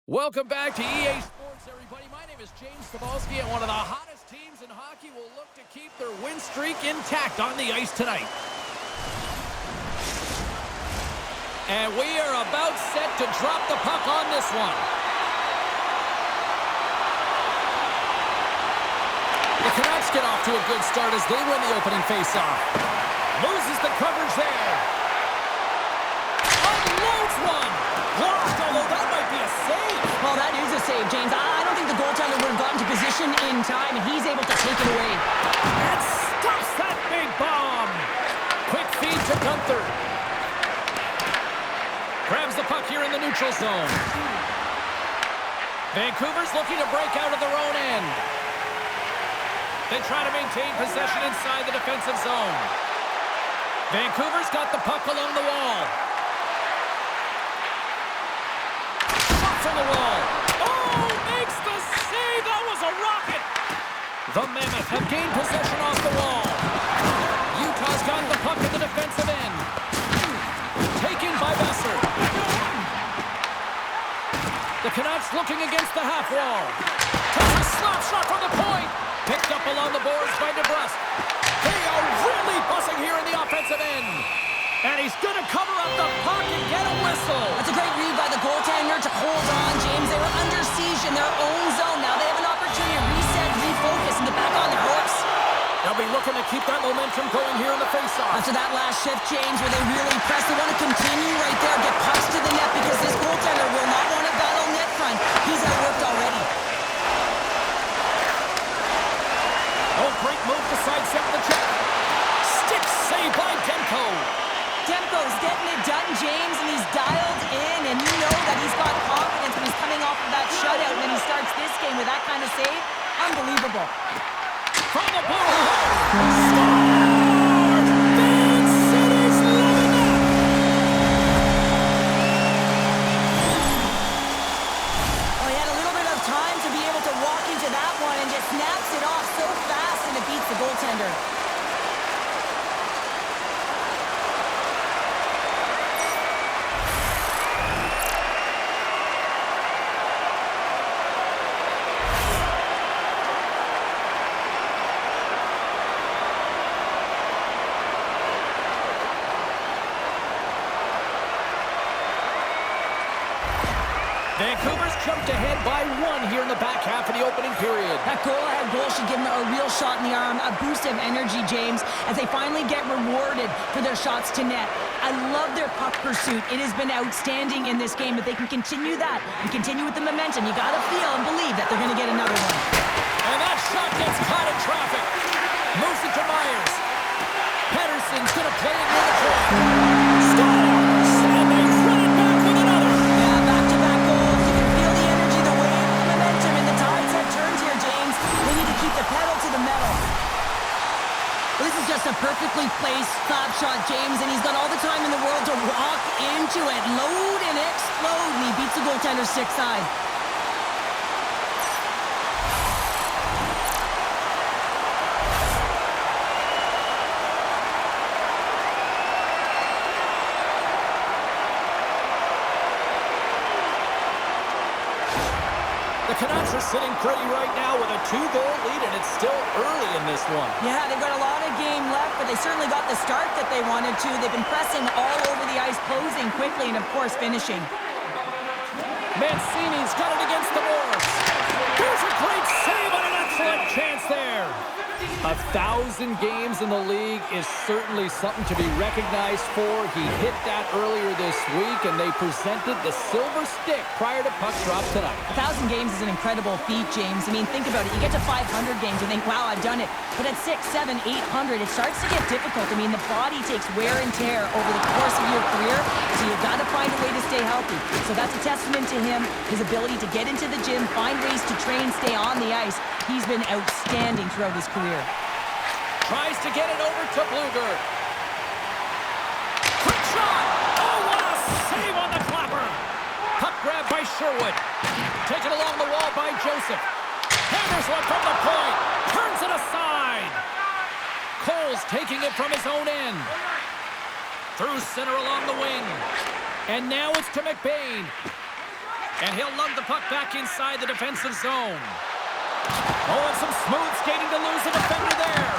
Welcome back to EA Sports, everybody. My name is James Cebulski, and one of the hottest teams in hockey will look to keep their win streak intact on the ice tonight. And we are about set to drop the puck on this one. The Canucks get off to a good start as they win the opening faceoff. Loses the coverage there. Unloads one. Blocked, although that might be a save. Well, that is a save, James. I don't think the goaltender would have gotten to position in time, and he's able to take it away. And stops that big bomb. Quick feed to Gunther. Grabs the puck here in the neutral zone. Vancouver's looking to break out of their own end. They try to maintain possession inside the defensive zone. Vancouver's got the puck along the wall. From the wall. Oh, makes the save. That was a rocket. The Mammoth have gained possession off the wall. Utah's got the puck at the defensive end. Taken by Besser. The Canucks looking against the half wall. Takes a slap shot from the point. Picked up along the boards by DeBrusque. They are really buzzing here in the offensive end. And he's going to cover up the puck and get a whistle. That's a great read by the goaltender to hold on, James. They were under siege in their own zone. Now they have an opportunity to reset, refocus, and get back on their horse. They'll be looking to keep that momentum going here in the faceoff. After that last shift, James, where they really press, they want to continue right there, get pucks to the net, because this goaltender will not want to battle net front. He's outworked already. Oh, great move to sidestep the check. Stick save by Demko. Demko's getting it done, James, and he's dialed in, and you know that he's got confidence when he's coming off of that shutout, and then he starts this game with that kind of save. Unbelievable. From the blue hole. Scores! Big City's loving that. Well, he had a little bit of time to be able to walk into that one and just snaps it off so fast, and it beats the goaltender. Vancouver's jumped ahead by one here in the back half of the opening period. That goal-ahead goal should give them a real shot in the arm, a boost of energy, James, as they finally get rewarded for their shots to net. I love their puck pursuit. It has been outstanding in this game. If they can continue that and continue with the momentum, you got to feel and believe that they're going to get another one. And that shot gets caught in traffic. Moves it to Myers. Pettersson's going to play it near the track. Scores! And they run it back with another. Yeah, back-to-back goals. You can feel the energy, the wave, the momentum, and the tides have turned here, James. They need to keep the pedal to the metal. This is just a perfectly placed slap shot, James, and he's got all the time in the world to walk into it, load and explode, and he beats the goaltender's stick side. The Canucks are sitting pretty right now with a 2-goal lead, and it's still early in this one. Yeah, they've got a lot of game left, but they certainly got the start that they wanted to. They've been pressing all over the ice, closing quickly, and of course finishing. Mancini's got it against the boards. Here's a great save on an excellent chance there. 1,000 games in the league is certainly something to be recognized for. He hit that earlier this week, and they presented the silver stick prior to puck drop tonight. 1,000 games is an incredible feat, James. I mean, think about it. You get to 500 games and think, wow, I've done it. But at 600, 700, 800, it starts to get difficult. I mean, the body takes wear and tear over the course of your career, so you've got to find a way to stay healthy. So that's a testament to him, his ability to get into the gym, find ways to train, stay on the ice. He's been outstanding throughout his career. Tries to get it over to Bluger. Quick shot! Oh, what a save on the clapper! Puck grab by Sherwood. Taken along the wall by Joseph. Hammers one from the point. Turns it aside. Cole's taking it from his own end. Through center along the wing. And now it's to McBain. And he'll lug the puck back inside the defensive zone. Oh, and some smooth skating to lose a defender there.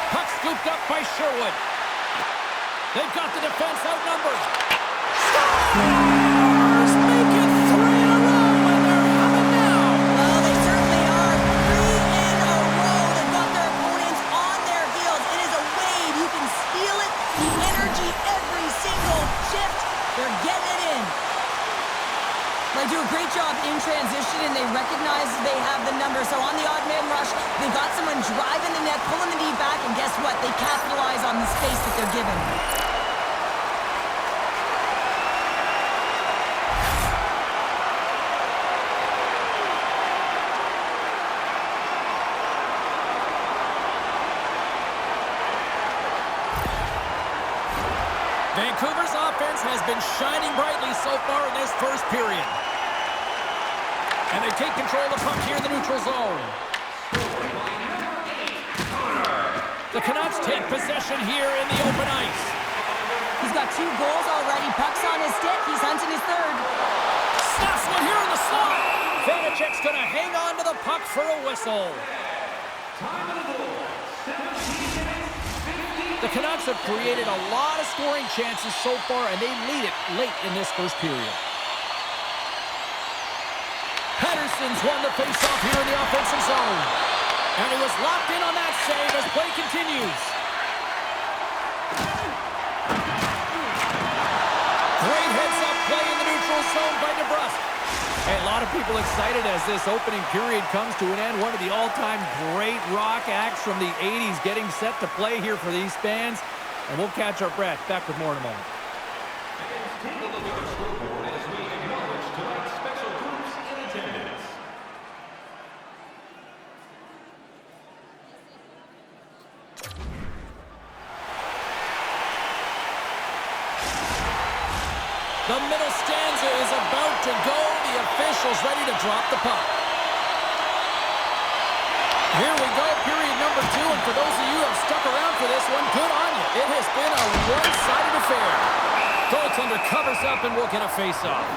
Puck scooped up by Sherwood. They've got the defense outnumbered. Stars make it 3 in a row, and they're coming now. Well, they certainly are. 3 in a row. They've got their opponents on their heels. It is a wave. You can feel it. The energy every single shift. They're getting it in. They do a great job in transition, and they recognize they have the number. So on the odd man rush, they got someone driving the net, pulling the knee back, and guess what? They capitalize on the space that they're given. Vancouver's offense has been shining brightly so far in this first period. And they take control of the puck here in the neutral zone. The Canucks take possession here in the open ice. He's got 2 goals already. Puck's on his stick. He's hunting his third. Snaps one here in the slot. Vanacek's going to hang on to the puck for a whistle. The Canucks have created a lot of scoring chances so far, and they lead it late in this first period. Pettersson's won the faceoff here in the offensive zone. And he was locked in on that save as play continues. Great heads-up play in the neutral zone by DeBrusk. Hey, a lot of people excited as this opening period comes to an end. One of the all-time great rock acts from the 80s getting set to play here for these fans. And we'll catch our breath. Back with more in a moment. Take a look at the scoreboard as we acknowledge tonight's special groups in attendance. The middle stanza is about to go. The officials ready to drop the puck. Here we go, period number 2. And for those of you who have stuck around for this one, good on you. It has been a one-sided affair. Goaltender covers up and we'll get a face-off.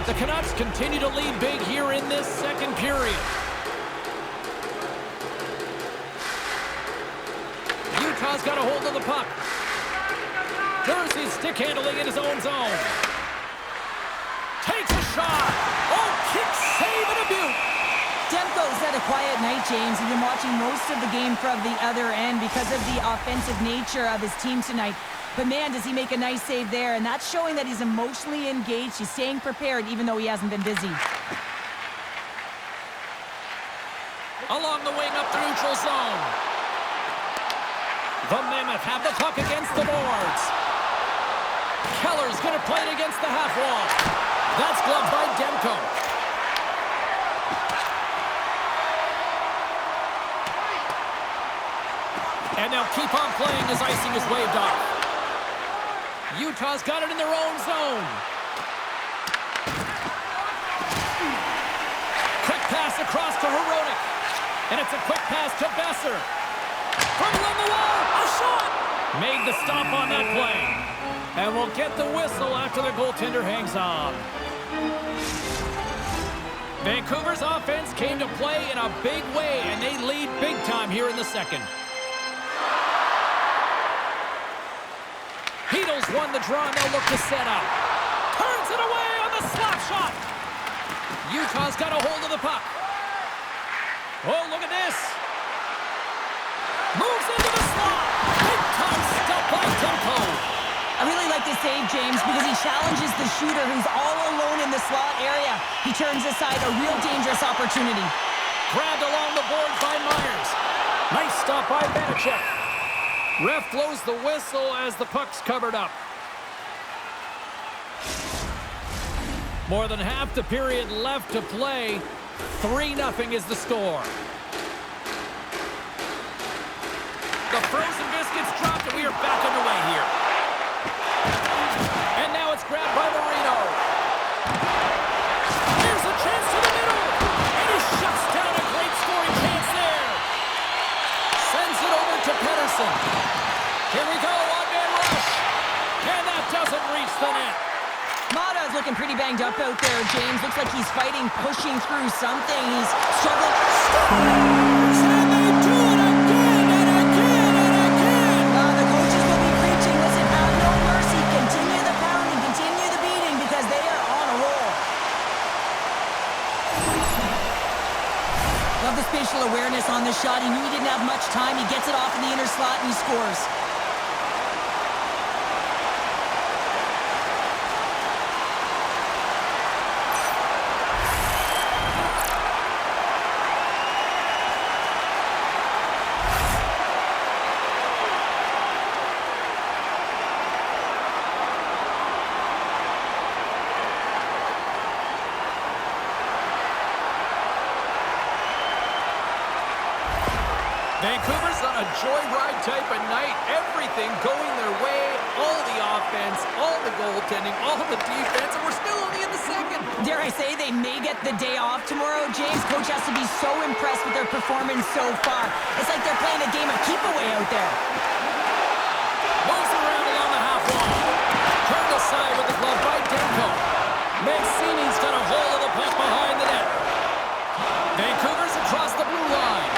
The Canucks continue to lead big here in this second period. Utah's got a hold of the puck. Jersey's stick handling in his own zone. Takes a shot. Oh, kick, save, and a beaut. Demko's had a quiet night, James. He's been watching most of the game from the other end because of the offensive nature of his team tonight. But man, does he make a nice save there. And that's showing that he's emotionally engaged. He's staying prepared even though he hasn't been busy. Along the wing up the neutral zone. The Mammoth have the puck against the boards. Keller's going to play it against the half wall. That's gloved by Demko. And they'll keep on playing as icing is waved off. Utah's got it in their own zone. Quick pass across to Hronek. And it's a quick pass to Besser. From along the wall, a shot! Made the stop on that play. And we'll get the whistle after the goaltender hangs on. Vancouver's offense came to play in a big way, and they lead big time here in the second. Heedle's won the draw, and they'll look to set up. Turns it away on the slap shot. Utah's got a hold of the puck. Oh, look at this. Moves into the slot. Big time step by Demko. I really like this save, James, because he challenges the shooter who's all alone in the slot area. He turns aside a real dangerous opportunity. Grabbed along the boards by Myers. Nice stop by Vanacek. Ref blows the whistle as the puck's covered up. More than half the period left to play. 3-0 is the score. The frozen biscuits dropped, and we are back underway here. And now it's grabbed by Marino. Here's a chance to the middle. And he shuts down a great scoring chance there. Sends it over to Pettersson. Here we go, on man the net. Mata's looking pretty banged up out there, James. Looks like he's fighting, pushing through something. He's struggling. Scores! And they do it again and again and again! The coaches will be preaching, listen, have no mercy. Continue the pounding, continue the beating, because they are on a roll. Love the spatial awareness on this shot. He knew he didn't have much time. He gets it off in the inner slot and he scores. Vancouver's on a joyride type of night. Everything going their way. All the offense, all the goaltending, all the defense, and we're still only in the second. Dare I say they may get the day off tomorrow, James. Coach has to be so impressed with their performance so far. It's like they're playing a game of keep-away out there. Moves around along the half wall. Turned aside with the glove by Demko. Mancini's got a hold of the puck behind the net. Vancouver's across the blue line.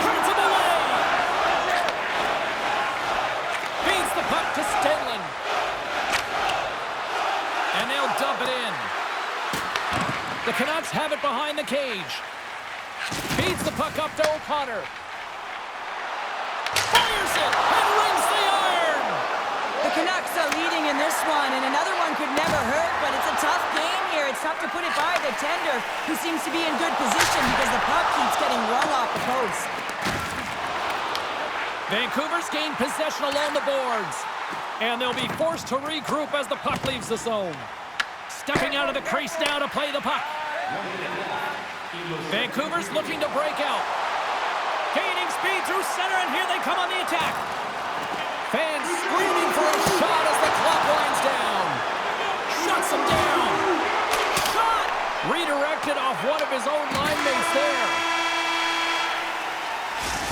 Turns him away. Feeds the puck to Stenlin. And they'll dump it in. The Canucks have it behind the cage. Feeds the puck up to O'Connor. Fires it and rings the iron. The Canucks are leading in this one, and another one could never hurt, but it's a tough game here. It's tough to put it by the tender, who seems to be in good position because the puck keeps getting rung off the post. Vancouver's gained possession along the boards, and they'll be forced to regroup as the puck leaves the zone. Stepping out of the crease now to play the puck. Vancouver's looking to break out. Gaining speed through center, and here they come on the attack. Fans screaming for a shot as the clock winds down. Shuts him down. Shot! Redirected off one of his own line mates there.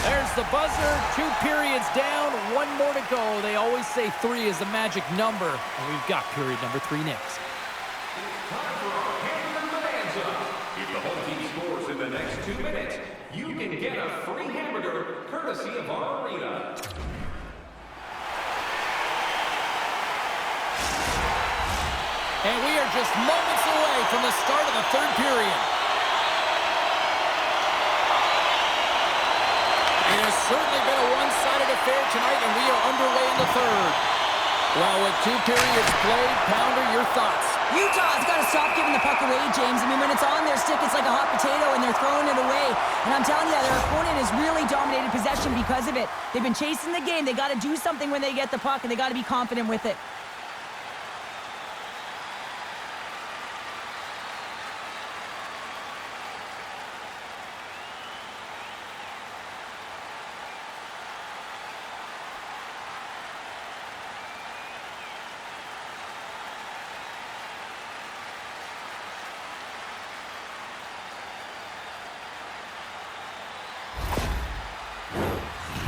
There's the buzzer. 2 periods down, 1 more to go. They always say 3 is the magic number, and we've got period number 3 next. Time for our Hammer Bonanza. If the home team scores in the next 2 minutes, you can get a free hamburger courtesy of our arena. And we are just moments away from the start of the 3rd period. It has certainly been a one-sided affair tonight, and we are underway in the 3rd. Well, with 2 periods played, Pounder, your thoughts? Utah's got to stop giving the puck away, James. I mean, when it's on their stick, it's like a hot potato, and they're throwing it away. And I'm telling you, their opponent has really dominated possession because of it. They've been chasing the game. They got to do something when they get the puck, and they got to be confident with it.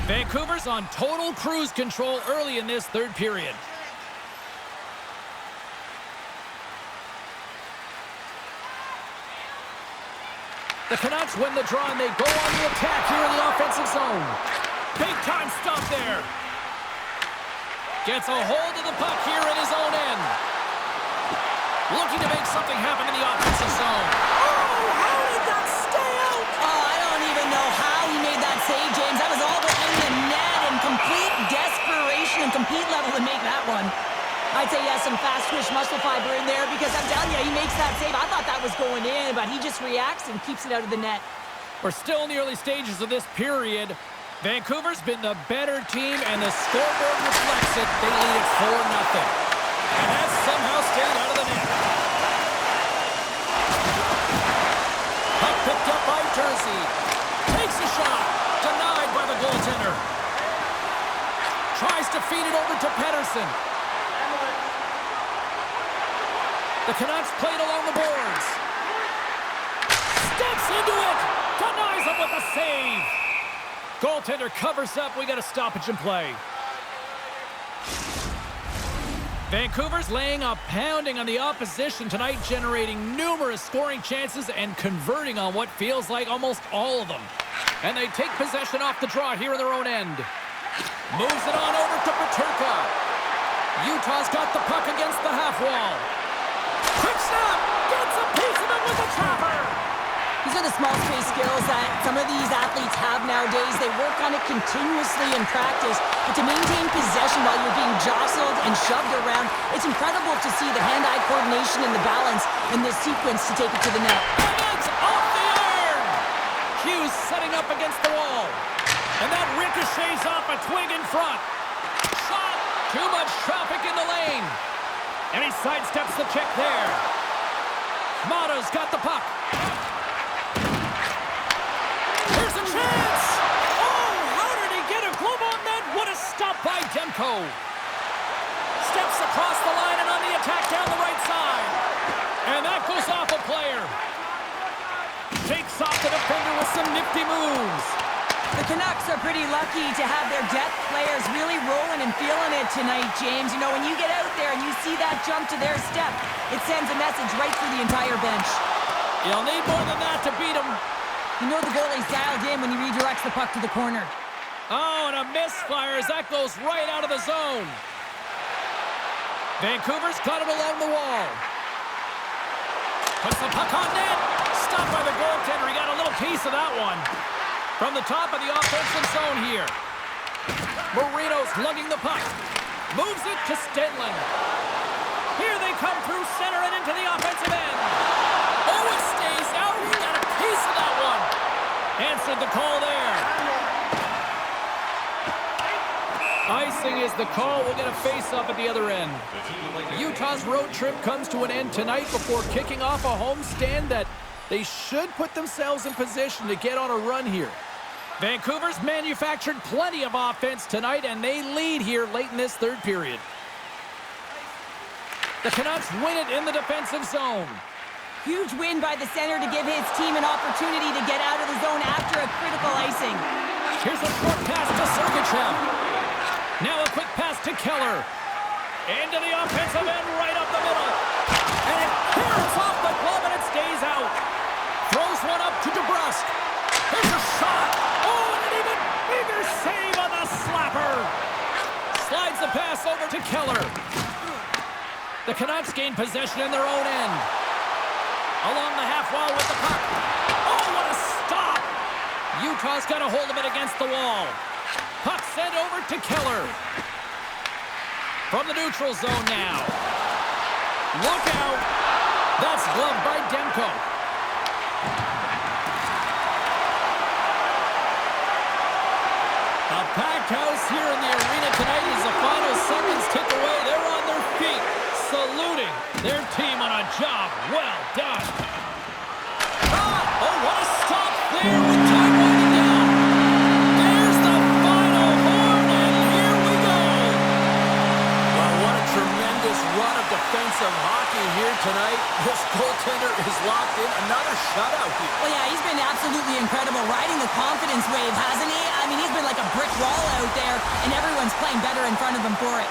Vancouver's on total cruise control early in this 3rd period. The Canucks win the draw, and they go on the attack here in the offensive zone. Big time stop there. Gets a hold of the puck here in his own end. Looking to make something happen in the offensive zone. Oh, how did that stay out? Oh, I don't even know how he made that save, James. That was all but in the net and complete desperation and complete level to make that one. I'd say yes, some fast twitch muscle fiber in there because I'm telling you, he makes that save. I thought that was going in, but he just reacts and keeps it out of the net. We're still in the early stages of this period. Vancouver's been the better team, and the scoreboard reflects it. They lead it 4-0. And that's somehow stayed out of the net. Puck picked up by Jersey. Takes a shot. Denied by the goaltender. Tries to feed it over to Pettersson. The Canucks played along the boards. Steps into it. Denies him with a save. Goaltender covers up. We got a stoppage in play. Vancouver's laying a pounding on the opposition tonight, generating numerous scoring chances and converting on what feels like almost all of them. And they take possession off the draw here in their own end. Moves it on over to Peterka. Utah's got the puck against the half wall. Quick snap! Gets a piece of it with the trapper! These are the small space skills that some of these athletes have nowadays. They work on it continuously in practice, but to maintain possession while you're being jostled and shoved around, it's incredible to see the hand-eye coordination and the balance in this sequence to take it to the net. And it's off the iron! Hughes setting up against the wall. And that ricochets off a twig in front. Shot! Too much traffic in the lane. And he sidesteps the check there. Motto's got the puck. Here's a chance! Oh, how did he get a glove on that? What a stop by Demko. Steps across the line and on the attack down the right side. And that goes off a player. Shakes off the defender with some nifty moves. The Canucks are pretty lucky to have their depth players really rolling and feeling it tonight, James. You know, when you get out there and you see that jump to their step, it sends a message right through the entire bench. You'll need more than that to beat him. You know the goalie's dialed in when he redirects the puck to the corner. Oh, and a misfire as that goes right out of the zone. Vancouver's got it along the wall. Puts the puck on net. Stopped by the goaltender. He got a little piece of that one. From the top of the offensive zone here. Marino's lugging the puck. Moves it to Stenlund. Here they come through center and into the offensive end. Oh, it stays out. He got a piece of that one. Answered the call there. Icing is the call. We'll get a face-off at the other end. Utah's road trip comes to an end tonight before kicking off a homestand that they should put themselves in position to get on a run here. Vancouver's manufactured plenty of offense tonight, and they lead here late in this third period. The Canucks win it in the defensive zone. Huge win by the center to give his team an opportunity to get out of the zone after a critical icing. Here's a short pass to Sergachev. Now a quick pass to Keller. Into the offensive end, right up the middle. And it clears off the glove, and it stays out. Throws one up to DeBrusque. Here's a shot. Oh, and an even bigger save on the slapper. Slides the pass over to Keller. The Canucks gain possession in their own end. Along the half wall with the puck. Oh, what a stop. Utah's got a hold of it against the wall. Puck sent over to Keller. From the neutral zone now. Look out. That's gloved by Demko. A packed house here in the arena tonight as the final seconds tick away. They're on their feet, saluting their team on a job well done. Oh, what a stop there with time winding down. There's the final horn, and here we go. Well, what a tremendous run of defensive hockey here tonight. This goaltender is locked in. Another shutout here. Well, yeah, he's been absolutely incredible, riding the confidence wave, hasn't he? I mean, he's been like a brick wall out there, and everyone's playing better in front of him for it.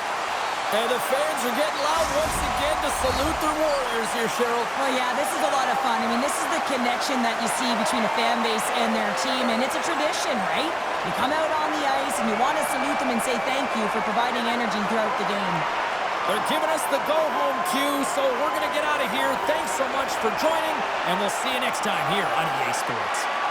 And the fans are getting loud once again to salute their Warriors here, Cheryl. Well, yeah, this is a lot of fun. I mean, this is the connection that you see between a fan base and their team, and it's a tradition, right? You come out on the ice, and you want to salute them and say thank you for providing energy throughout the game. They're giving us the go-home cue, so we're going to get out of here. Thanks so much for joining, and we'll see you next time here on EA Sports.